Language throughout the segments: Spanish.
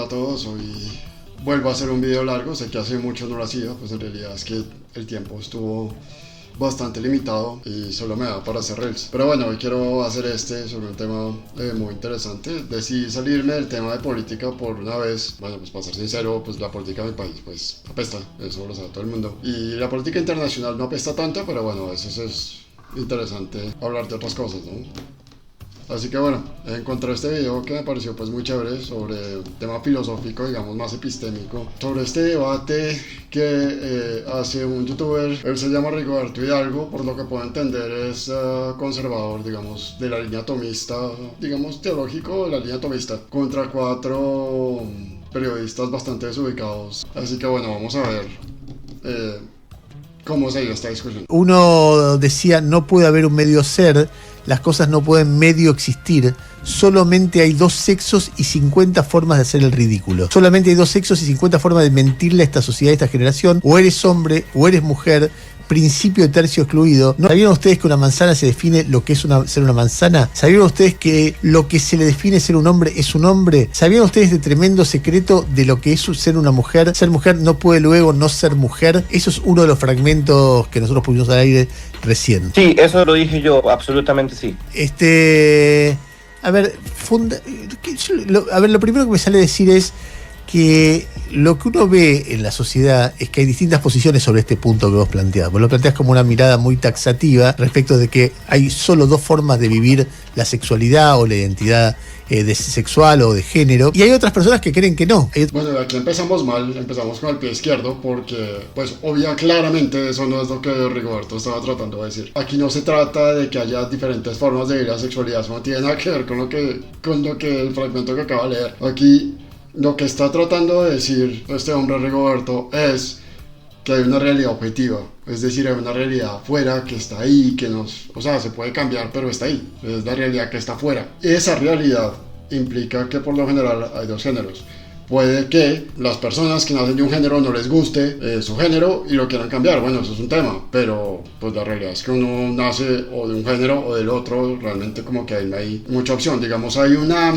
a todos. Hoy vuelvo a hacer un video largo, sé que hace mucho no lo hacía, pues en realidad es que el tiempo estuvo bastante limitado y solo me da para hacer reels. Pero bueno, hoy quiero hacer sobre un tema muy interesante. Decidí salirme del tema de política por una vez. Bueno, pues para ser sincero, pues la política de mi país pues apesta, eso lo sabe todo el mundo. Y la política internacional no apesta tanto, pero bueno, a veces es interesante hablar de otras cosas, ¿no? Así que bueno, encontré este video que me pareció pues muy chévere sobre un tema filosófico, digamos más epistémico, sobre este debate que hace un youtuber. Él se llama Rigoberto Hidalgo, por lo que puedo entender es conservador, digamos, de la línea tomista, digamos teológico de la línea tomista, contra 4 periodistas bastante desubicados. Así que bueno, vamos a ver cómo se dio esta discusión. Uno decía, no puede haber un medio ser, las cosas no pueden medio existir, solamente hay 2 sexos y 50 formas de hacer el ridículo. Solamente hay 2 sexos y 50 formas de mentirle a esta sociedad, a esta generación. O eres hombre o eres mujer, principio de tercio excluido. ¿No sabían ustedes que una manzana se define lo que es ser una manzana? ¿Sabían ustedes que lo que se le define ser un hombre es un hombre? ¿Sabían ustedes de tremendo secreto de lo que es ser una mujer? Ser mujer no puede luego no ser mujer. Eso es uno de los fragmentos que nosotros pusimos al aire recién. Sí, eso lo dije yo, absolutamente sí. A ver, lo primero que me sale decir es que lo que uno ve en la sociedad es que hay distintas posiciones sobre este punto que vos planteás. Vos lo planteás como una mirada muy taxativa respecto de que hay solo 2 formas de vivir la sexualidad o la identidad sexual o de género, y hay otras personas que creen que no. Bueno, aquí empezamos mal, empezamos con el pie izquierdo porque, pues, claramente eso no es lo que Rigoberto estaba tratando de decir. Aquí no se trata de que haya diferentes formas de vivir la sexualidad, eso no tiene nada que ver con lo que el fragmento que acaba de leer. Aquí lo que está tratando de decir este hombre Rigoberto es que hay una realidad objetiva, es decir, hay una realidad afuera que está ahí, se puede cambiar, pero está ahí, es la realidad que está afuera. Esa realidad implica que por lo general hay 2 géneros. Puede que las personas que nacen de un género no les guste su género y lo quieran cambiar, bueno, eso es un tema, pero pues la realidad es que uno nace o de un género o del otro, realmente como que no hay mucha opción, digamos, hay una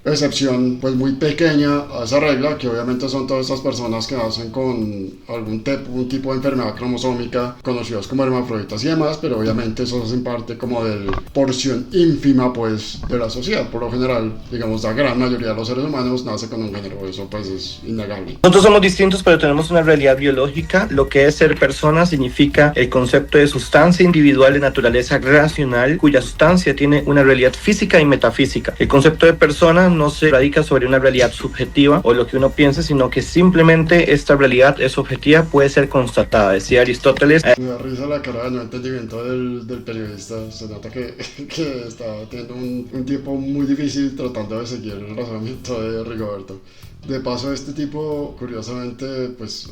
excepción pues muy pequeña a esa regla, que obviamente son todas estas personas que nacen con un tipo de enfermedad cromosómica conocidos como hermafroditas y demás, pero obviamente eso hacen parte como de la porción ínfima pues de la sociedad. Por lo general, digamos, la gran mayoría de los seres humanos nace con un género, eso pues es innegable. Nosotros somos distintos, pero tenemos una realidad biológica. Lo que es ser persona significa el concepto de sustancia individual de naturaleza racional, cuya sustancia tiene una realidad física y metafísica. El concepto de persona no se radica sobre una realidad subjetiva o lo que uno piensa, sino que simplemente esta realidad es objetiva, puede ser constatada. Decía Aristóteles. Me da risa la cara de no entendimiento del periodista. Se nota que está teniendo un tiempo muy difícil tratando de seguir el razonamiento de Rigoberto. De paso, este tipo, curiosamente, pues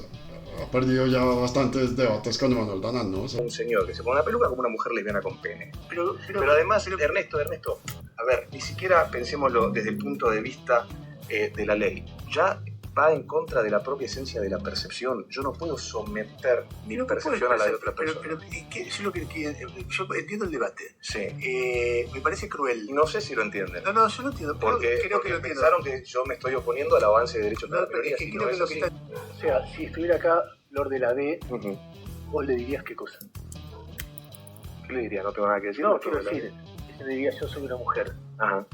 ha perdido ya bastantes debates con Manuel Danán, ¿no? Un señor que se pone una peluca como una mujer lesbiana con pene. Pero además, Ernesto, a ver, ni siquiera pensémoslo desde el punto de vista de la ley. Ya va en contra de la propia esencia de la percepción. Yo no puedo someter mi percepción a la de otra persona. Pero yo entiendo el debate. Sí. Me parece cruel. No sé si lo entienden. No, yo lo entiendo. Porque creo que lo pensaron que yo me estoy oponiendo al avance de derechos de la minoría. O sea, si estuviera acá Lord de la D, vos le dirías qué cosa. ¿Qué le diría? No tengo nada que decir. No, quiero decir, le diría yo soy una mujer. Ajá.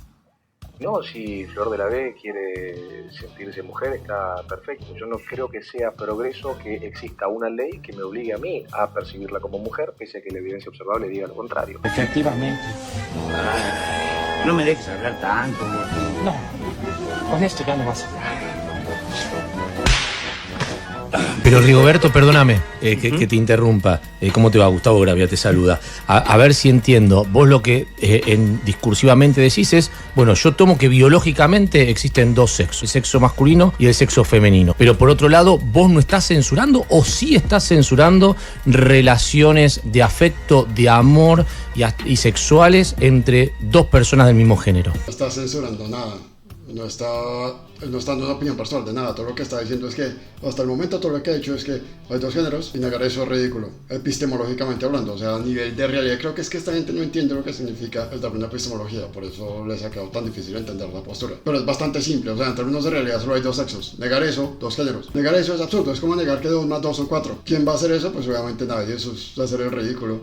No, si Flor de la B quiere sentirse mujer, está perfecto. Yo no creo que sea progreso que exista una ley que me obligue a mí a percibirla como mujer, pese a que la evidencia observable diga lo contrario. Efectivamente. Ay, no me dejes hablar tanto. No, con esto ya no vas a hablar. Pero Rigoberto, perdóname que te interrumpa. ¿Cómo te va? Gustavo Gravia te saluda. A ver si entiendo. Vos lo que discursivamente decís es, bueno, yo tomo que biológicamente existen 2 sexos, el sexo masculino y el sexo femenino. Pero por otro lado, vos no estás censurando o sí estás censurando relaciones de afecto, de amor y sexuales entre 2 personas del mismo género. No está censurando nada. no está dando una opinión personal de nada. Todo lo que está diciendo es que hasta el momento todo lo que ha dicho es que hay dos géneros y negar eso es ridículo, epistemológicamente hablando. O sea, a nivel de realidad, creo que es que esta gente no entiende lo que significa el término epistemología, por eso les ha quedado tan difícil entender la postura. Pero es bastante simple, o sea, en términos de realidad solo hay dos sexos. Negar eso, dos géneros. Negar eso es absurdo, es como negar que 2 más 2 son 4. ¿Quién va a hacer eso? Pues obviamente nadie, eso es hacer el ridículo.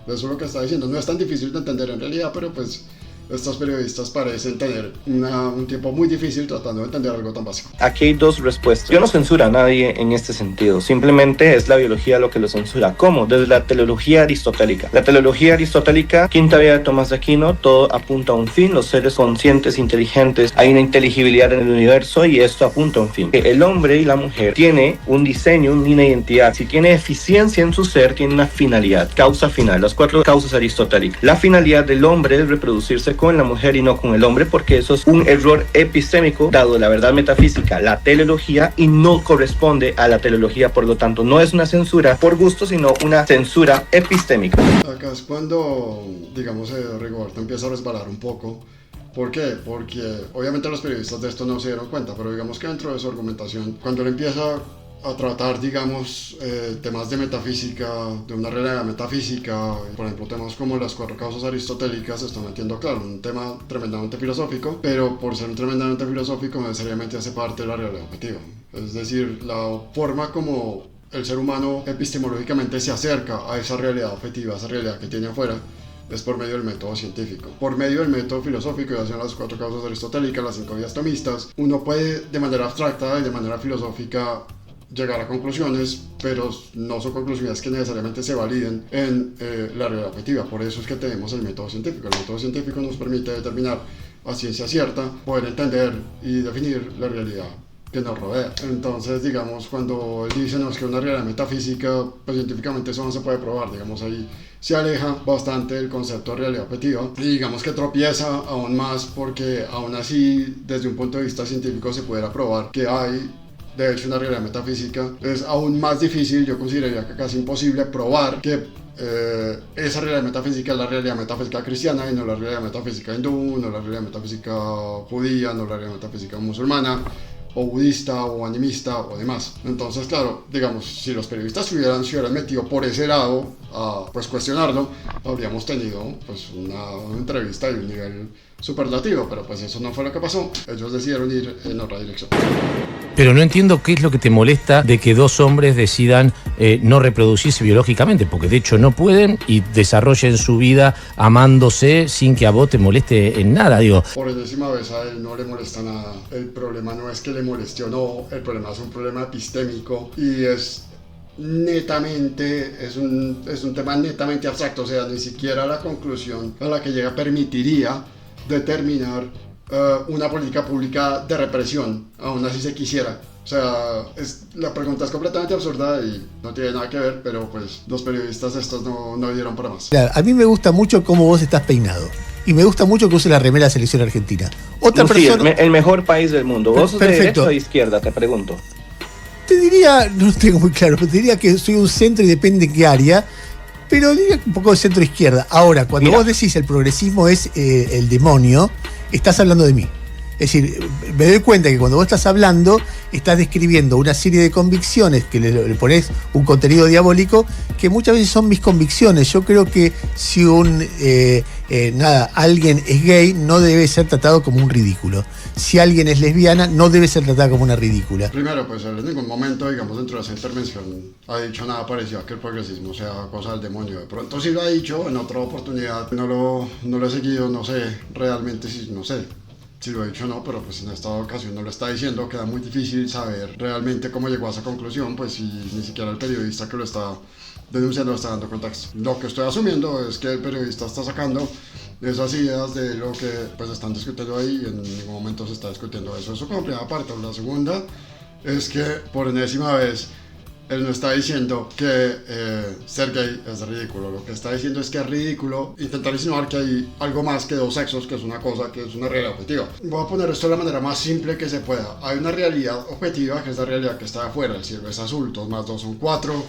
Eso es lo que está diciendo, no es tan difícil de entender en realidad, pero pues estos periodistas parecen tener un tiempo muy difícil tratando de entender algo tan básico. Aquí hay dos respuestas. Yo no censuro a nadie en este sentido. Simplemente es la biología lo que lo censura. ¿Cómo? Desde la teleología aristotélica. La teleología aristotélica, quinta vía de Tomás de Aquino, todo apunta a un fin. Los seres conscientes, inteligentes, hay una inteligibilidad en el universo y esto apunta a un fin. El hombre y la mujer tiene un diseño, una identidad. Si tiene eficiencia en su ser, tiene una finalidad, causa final. Las 4 causas aristotélicas. La finalidad del hombre es reproducirse con la mujer y no con el hombre, porque eso es un error epistémico dado la verdad metafísica, la teleología, y no corresponde a la teleología. Por lo tanto, no es una censura por gusto, sino una censura epistémica. Acá es cuando, digamos, Rigoberto empieza a resbalar un poco. ¿Por qué? Porque obviamente los periodistas de esto no se dieron cuenta, pero digamos que dentro de su argumentación, cuando él empieza a tratar, digamos, temas de metafísica, de una realidad metafísica, por ejemplo, temas como las 4 causas aristotélicas, se está metiendo, claro, un tema tremendamente filosófico, pero por ser tremendamente filosófico no necesariamente hace parte de la realidad objetiva. Es decir, la forma como el ser humano epistemológicamente se acerca a esa realidad objetiva, a esa realidad que tiene afuera, es por medio del método científico. Por medio del método filosófico, ya sean las 4 causas aristotélicas, las 5 vías tomistas, uno puede de manera abstracta y de manera filosófica llegar a conclusiones, pero no son conclusiones que necesariamente se validen en la realidad objetiva. Por eso es que tenemos el método científico. El método científico nos permite determinar a ciencia cierta, poder entender y definir la realidad que nos rodea. Entonces, digamos, cuando él dice, no, es que una realidad metafísica, pues científicamente eso no se puede probar, digamos, ahí se aleja bastante del concepto de realidad objetiva y digamos que tropieza aún más porque aún así, desde un punto de vista científico, se pudiera probar que hay de hecho una realidad metafísica. Es aún más difícil, yo consideraría que casi imposible probar que esa realidad metafísica es la realidad metafísica cristiana y no la realidad metafísica hindú, no la realidad metafísica judía, no la realidad metafísica musulmana o budista o animista o demás. Entonces, claro, digamos, si los periodistas se hubieran metido por ese lado a pues cuestionarlo, habríamos tenido pues una entrevista de un nivel superlativo, pero pues eso no fue lo que pasó. Ellos decidieron ir en otra dirección. Pero no entiendo qué es lo que te molesta de que 2 hombres decidan no reproducirse biológicamente, porque de hecho no pueden y desarrollen su vida amándose sin que a vos te moleste en nada, digo. Por enésima vez a él no le molesta nada. El problema no es que le moleste o no, el problema es un problema epistémico y es netamente, es un tema netamente abstracto, o sea, ni siquiera la conclusión a la que llega permitiría determinar una política pública de represión, aún así se quisiera. O sea, la pregunta es completamente absurda y no tiene nada que ver, pero pues los periodistas estos no dieron para más. Claro, a mí me gusta mucho cómo vos estás peinado. Y me gusta mucho que uses la remera de la selección argentina. Otra persona... el mejor país del mundo. ¿Vos sos de Perfecto. derecha o de izquierda? Te pregunto. Te diría, no lo tengo muy claro, pero te diría que soy un centro y depende en qué área. Pero diría un poco de centro-izquierda. Ahora, cuando vos decís el progresismo es el demonio, estás hablando de mí. Es decir, me doy cuenta que cuando vos estás hablando, estás describiendo una serie de convicciones que le ponés un contenido diabólico, que muchas veces son mis convicciones. Yo creo que si alguien es gay, no debe ser tratado como un ridículo. Si alguien es lesbiana, no debe ser tratada como una ridícula. Primero, pues en ningún momento, digamos, dentro de esa intervención ha dicho nada parecido a que el progresismo sea cosa del demonio. De pronto sí lo ha dicho, en otra oportunidad no lo he seguido, no sé, realmente sí, no sé si lo he dicho o no, pero pues en esta ocasión no lo está diciendo. Queda muy difícil saber realmente cómo llegó a esa conclusión, pues si ni siquiera el periodista que lo está denunciando está dando contexto. Lo que estoy asumiendo es que el periodista está sacando esas ideas de lo que pues están discutiendo ahí y en ningún momento se está discutiendo eso. Eso como primera parte. La segunda es que por enésima vez él no está diciendo que ser gay es ridículo. Lo que está diciendo es que es ridículo intentar insinuar que hay algo más que dos sexos, que es una cosa, que es una realidad objetiva. Voy a poner esto de la manera más simple que se pueda. Hay una realidad objetiva, que es la realidad que está afuera. El cielo es azul, 2 más 2 son 4,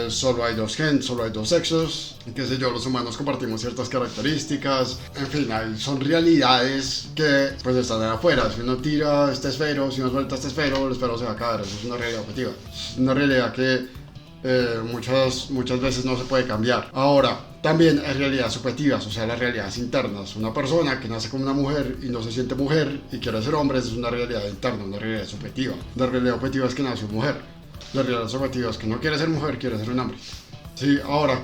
solo hay dos genes, solo hay dos sexos, qué sé yo, los humanos compartimos ciertas características, en fin, son realidades que pues están afuera. Si uno tira este esfero, si uno suelta este esfero, el esfero se va a caer. Eso es una realidad objetiva. Es una realidad que muchas veces no se puede cambiar. Ahora, también hay realidades subjetivas, o sea, las realidades internas. Una persona que nace como una mujer y no se siente mujer y quiere ser hombre, es una realidad interna, una realidad subjetiva. La realidad objetiva es que nació mujer. La realidad subjetiva es que no quiere ser mujer, quiere ser un hombre. Sí, ahora,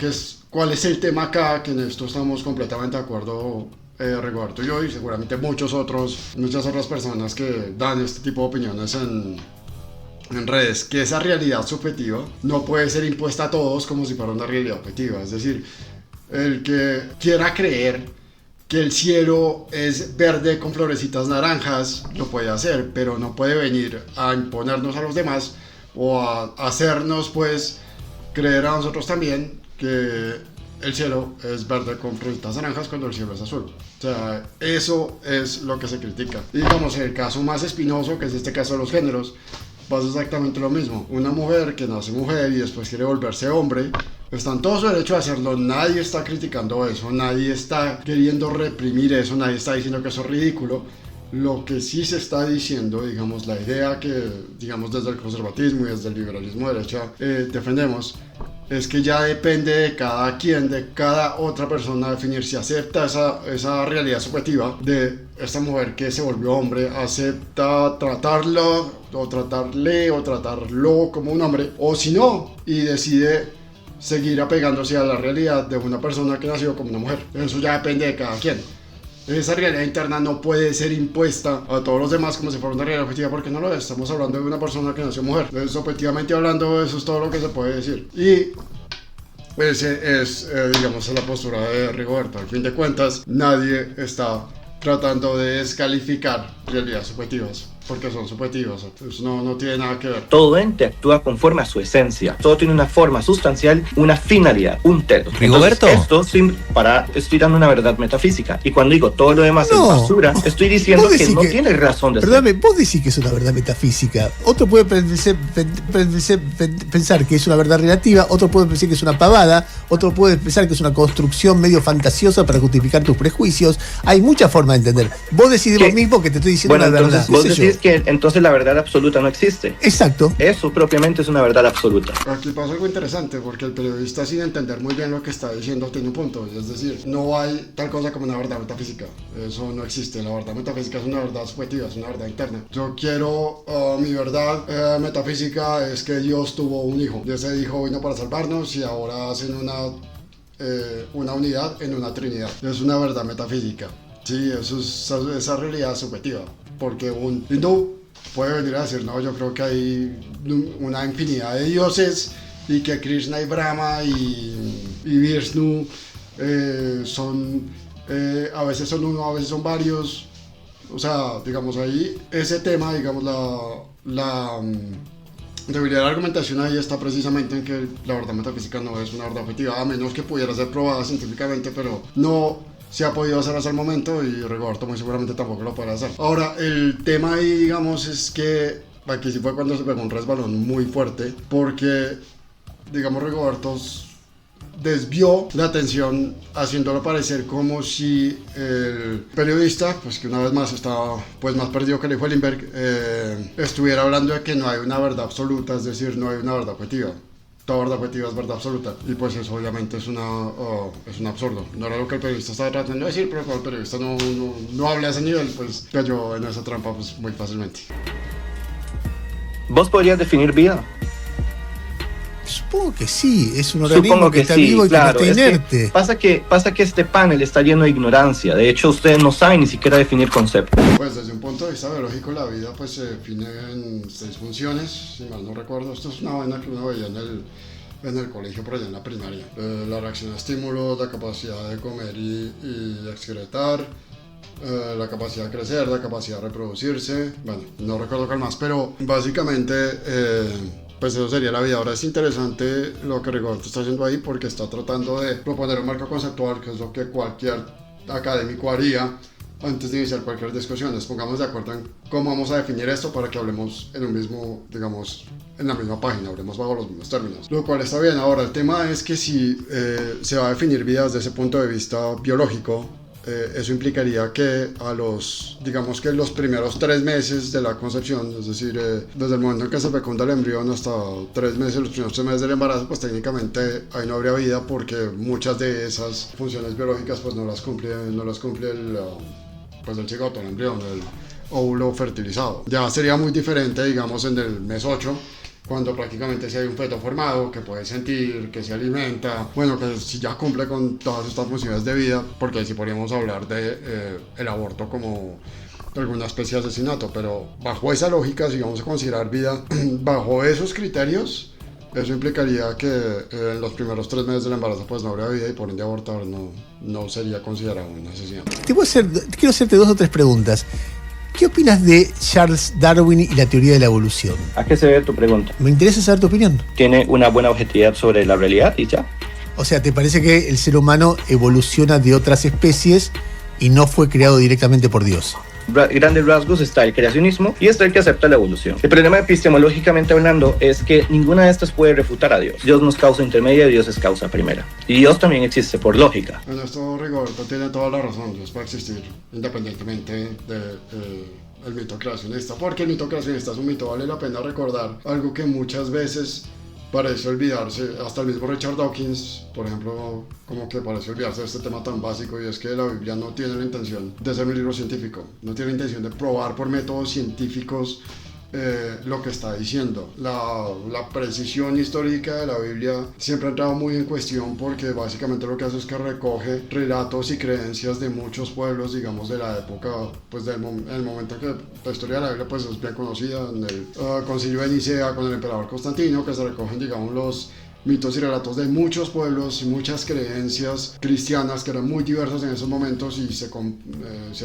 ¿cuál es el tema acá? Que en esto estamos completamente de acuerdo, Rigoberto y yo, y seguramente muchas otras personas que dan este tipo de opiniones en redes, que esa realidad subjetiva no puede ser impuesta a todos como si fuera una realidad objetiva. Es decir, el que quiera creer que el cielo es verde con florecitas naranjas lo puede hacer, pero no puede venir a imponernos a los demás o a hacernos pues creer a nosotros también que el cielo es verde con florecitas naranjas cuando el cielo es azul. O sea, eso es lo que se critica. Y digamos, el caso más espinoso, que es este caso de los géneros, pasa exactamente lo mismo. Una mujer que nace mujer y después quiere volverse hombre, está en todo su derecho a hacerlo. Nadie está criticando eso, nadie está queriendo reprimir eso, nadie está diciendo que eso es ridículo. Lo que sí se está diciendo, digamos, la idea que, digamos, desde el conservatismo y desde el liberalismo de derecha defendemos, es que ya depende de cada quien, de cada otra persona, definir si acepta esa realidad subjetiva de esta mujer que se volvió hombre, acepta tratarlo o tratarle o tratarlo como un hombre, o si no, y decide seguir apegándose a la realidad de una persona que nació como una mujer. Eso ya depende de cada quien. Esa realidad interna no puede ser impuesta a todos los demás como si fuera una realidad objetiva, porque no lo es. Estamos hablando de una persona que nació mujer. Entonces, objetivamente hablando, eso es todo lo que se puede decir. Y ese es, digamos, la postura de Rigoberto. Al fin de cuentas, nadie está tratando de descalificar realidades subjetivas, porque son subjetivas, entonces no tiene nada que ver. Todo ente actúa conforme a su esencia. Todo tiene una forma sustancial, una finalidad, un telos. Rigoberto. Entonces, estoy dando una verdad metafísica. Y cuando digo todo lo demás es basura, estoy diciendo que no tiene razón de ser. Perdóname, vos decís que es una verdad metafísica. Otro puede pensar que es una verdad relativa, otro puede pensar que es una pavada, otro puede pensar que es una construcción medio fantasiosa para justificar tus prejuicios. Hay muchas formas de entender. Vos decís lo mismo que te estoy diciendo una verdad. Vos decís que entonces la verdad absoluta no existe. Exacto. Eso propiamente es una verdad absoluta. Aquí pasa algo interesante, porque el periodista, sin entender muy bien lo que está diciendo, tiene un punto. Es decir, no hay tal cosa como una verdad metafísica. Eso no existe. La verdad metafísica es una verdad subjetiva, es una verdad interna. Yo quiero, mi verdad metafísica es que Dios tuvo un hijo. Y ese hijo vino para salvarnos y ahora hacen una unidad en una trinidad. Es una verdad metafísica. Sí, eso es esa realidad subjetiva, porque un hindú puede venir a decir, no, yo creo que hay una infinidad de dioses y que Krishna y Brahma y Vishnu a veces son uno, a veces son varios. O sea, digamos ahí, ese tema, digamos, la debilidad de la argumentación ahí está precisamente en que la verdad metafísica no es una verdad objetiva, a menos que pudiera ser probada científicamente, pero no se ha podido hacer hasta el momento y Rigoberto muy seguramente tampoco lo podrá hacer. Ahora, el tema ahí, digamos, es que aquí sí fue cuando se pegó un resbalón muy fuerte, porque, digamos, Rigoberto desvió la atención haciéndolo parecer como si el periodista, pues que una vez más estaba pues más perdido que el hijo de Lindbergh, estuviera hablando de que no hay una verdad absoluta, es decir, no hay una verdad objetiva. Toda verdad objetiva es verdad absoluta, y pues eso obviamente es un absurdo. No era lo que el periodista estaba tratando de decir, pero cuando el periodista no habla a ese nivel, pues cayó en esa trampa pues muy fácilmente. ¿Vos podrías definir vida? Supongo que sí, es un organismo que está vivo y claro, que no está inerte. Pasa que este panel está lleno de ignorancia. De hecho, ustedes no saben ni siquiera definir conceptos. Pues desde un punto de vista biológico, la vida pues se define en 6 funciones, si mal no recuerdo. Esto es una vaina que uno veía en el colegio, por allá en la primaria. La reacción a estímulos, la capacidad de comer y excretar, la capacidad de crecer, la capacidad de reproducirse. Bueno, no recuerdo cuál más, pero básicamente pues eso sería la vida. Ahora es interesante lo que Rigoberto está haciendo ahí porque está tratando de proponer un marco conceptual, que es lo que cualquier académico haría antes de iniciar cualquier discusión. Nos pongamos de acuerdo en cómo vamos a definir esto para que hablemos en un mismo, digamos, en la misma página, hablemos bajo los mismos términos. Lo cual está bien. Ahora, el tema es que si se va a definir vida desde ese punto de vista biológico, eso implicaría que digamos que los primeros 3 meses de la concepción, es decir, desde el momento en que se fecunda el embrión hasta 3 meses, los primeros 3 meses del embarazo, pues técnicamente ahí no habría vida porque muchas de esas funciones biológicas pues no las cumple el cigoto, el embrión, el óvulo fertilizado. Ya sería muy diferente, digamos, en el mes 8, cuando prácticamente si hay un feto formado que puede sentir, que se alimenta, bueno, que si ya cumple con todas estas funciones de vida, porque si podríamos hablar de el aborto como alguna especie de asesinato, pero bajo esa lógica, si vamos a considerar vida bajo esos criterios, eso implicaría que en los primeros 3 meses del embarazo pues no habría vida y por ende abortar no sería considerado un asesinato. Quiero hacerte 2 o 3 preguntas. ¿Qué opinas de Charles Darwin y la teoría de la evolución? ¿A qué se debe tu pregunta? Me interesa saber tu opinión. ¿Tiene una buena objetividad sobre la realidad y ya? O sea, ¿te parece que el ser humano evoluciona de otras especies y no fue creado directamente por Dios? Grandes rasgos está el creacionismo y está el que acepta la evolución. El problema epistemológicamente hablando es que ninguna de estas puede refutar a Dios. Dios no es causa intermedia, Dios es causa primera. Y Dios también existe por lógica. En esto Rigoberto tiene toda la razón. Dios puede existir independientemente del mito creacionista, porque el mito creacionista es un mito. Vale la pena recordar algo que muchas veces parece olvidarse, hasta el mismo Richard Dawkins, por ejemplo, como que parece olvidarse de este tema tan básico, y es que la Biblia no tiene la intención de ser un libro científico, no tiene la intención de probar por métodos científicos lo que está diciendo. La precisión histórica de la Biblia siempre ha entrado muy en cuestión porque básicamente lo que hace es que recoge relatos y creencias de muchos pueblos, digamos, de la época, pues en el momento en que la historia de la Biblia pues es bien conocida, en el concilio de Nicea con el emperador Constantino, que se recogen, digamos, los mitos y relatos de muchos pueblos y muchas creencias cristianas que eran muy diversas en esos momentos, y se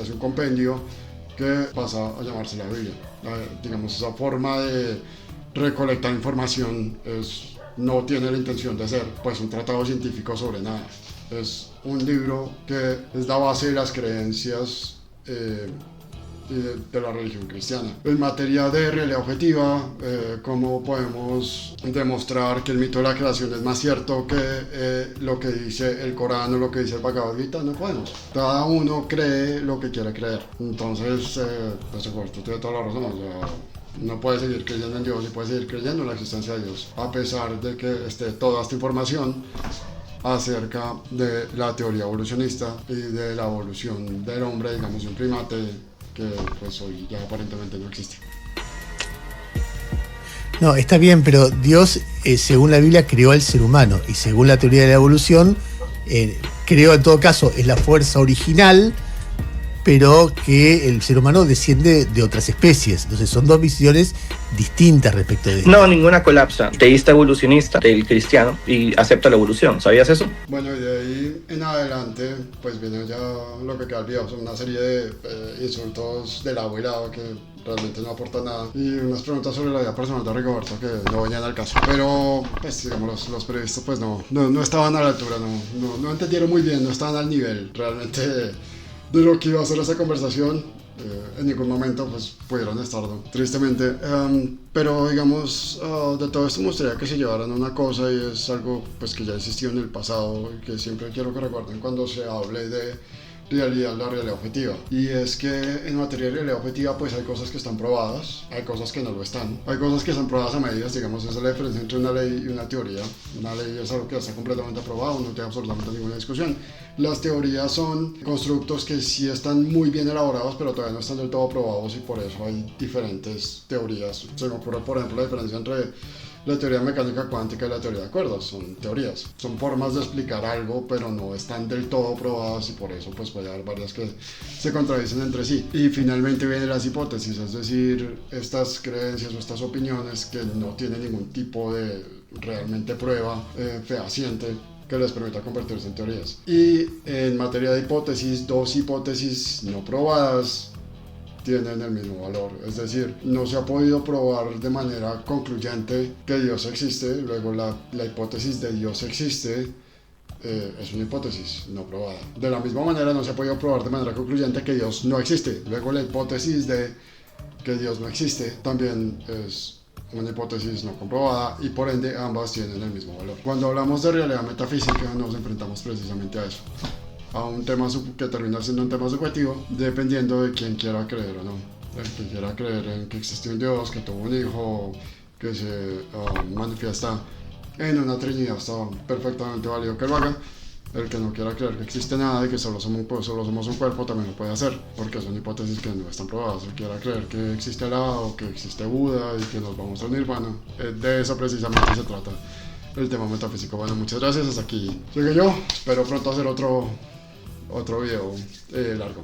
hace un compendio que pasa a llamarse la Biblia. Digamos, esa forma de recolectar información no tiene la intención de ser pues un tratado científico sobre nada. Es un libro que es la base de las creencias de la religión cristiana. En materia de realidad objetiva, ¿cómo podemos demostrar que el mito de la creación es más cierto que lo que dice el Corán o lo que dice el Bhagavad Gita? No podemos. Cada uno cree lo que quiere creer. Entonces, pues tú tienes toda la razón. O sea, no puedes seguir creyendo en Dios y puedes seguir creyendo en la existencia de Dios, a pesar de que esté toda esta información acerca de la teoría evolucionista y de la evolución del hombre, digamos, de un primate que pues hoy ya aparentemente no existe. No, está bien, pero Dios, según la Biblia, creó al ser humano, y según la teoría de la evolución, creó, en todo caso, es la fuerza original, pero que el ser humano desciende de otras especies. Entonces son 2 visiones distintas respecto de... No, ninguna colapsa. Teísta evolucionista del cristiano y acepta la evolución. ¿Sabías eso? Bueno, y de ahí en adelante, pues viene ya lo que queda al video, son una serie de insultos de lado y lado que realmente no aportan nada, y unas preguntas sobre la vida personal de Rigoberto que no venían al caso. Pero, pues, digamos, los periodistas pues no estaban a la altura, no entendieron muy bien, no estaban al nivel realmente de lo que iba a ser esa conversación. En ningún momento pues pudieron estarlo, tristemente. Pero digamos, de todo esto me gustaría que se llevaran una cosa, y es algo pues que ya existió en el pasado y que siempre quiero que recuerden cuando se hable de la realidad objetiva. Y es que en materia de realidad objetiva pues hay cosas que están probadas, hay cosas que no lo están, hay cosas que están probadas a medias. Digamos, esa es la diferencia entre una ley y una teoría. Una ley es algo que está completamente aprobado, no tiene absolutamente ninguna discusión. Las teorías son constructos que sí están muy bien elaborados, pero todavía no están del todo probados, y por eso hay diferentes teorías. Se me ocurre, por ejemplo, la diferencia entre la teoría mecánica cuántica y la teoría de cuerdas. Son teorías, son formas de explicar algo, pero no están del todo probadas, y por eso pues puede haber varias que se contradicen entre sí. Y finalmente vienen las hipótesis, es decir, estas creencias o estas opiniones que no tienen ningún tipo de realmente prueba fehaciente que les permita convertirse en teorías. Y en materia de hipótesis, 2 hipótesis no probadas tienen el mismo valor. Es decir, no se ha podido probar de manera concluyente que Dios existe, luego la hipótesis de Dios existe es una hipótesis no probada. De la misma manera no se ha podido probar de manera concluyente que Dios no existe, luego la hipótesis de que Dios no existe también es una hipótesis no comprobada y por ende ambas tienen el mismo valor. Cuando hablamos de realidad metafísica nos enfrentamos precisamente a eso, a un tema que termina siendo un tema subjetivo dependiendo de quién quiera creer o no. El que quiera creer en que existe un Dios, que tuvo un hijo, que se manifiesta en una trinidad, está perfectamente válido que lo haga. El que no quiera creer que existe nada y que solo somos un cuerpo también lo puede hacer, porque son hipótesis que no están probadas. El que quiera creer que existe Alá o que existe Buda y que nos vamos al Nirvana, de eso precisamente se trata el tema metafísico. Bueno, muchas gracias, hasta aquí llegué yo, espero pronto hacer otro video largo.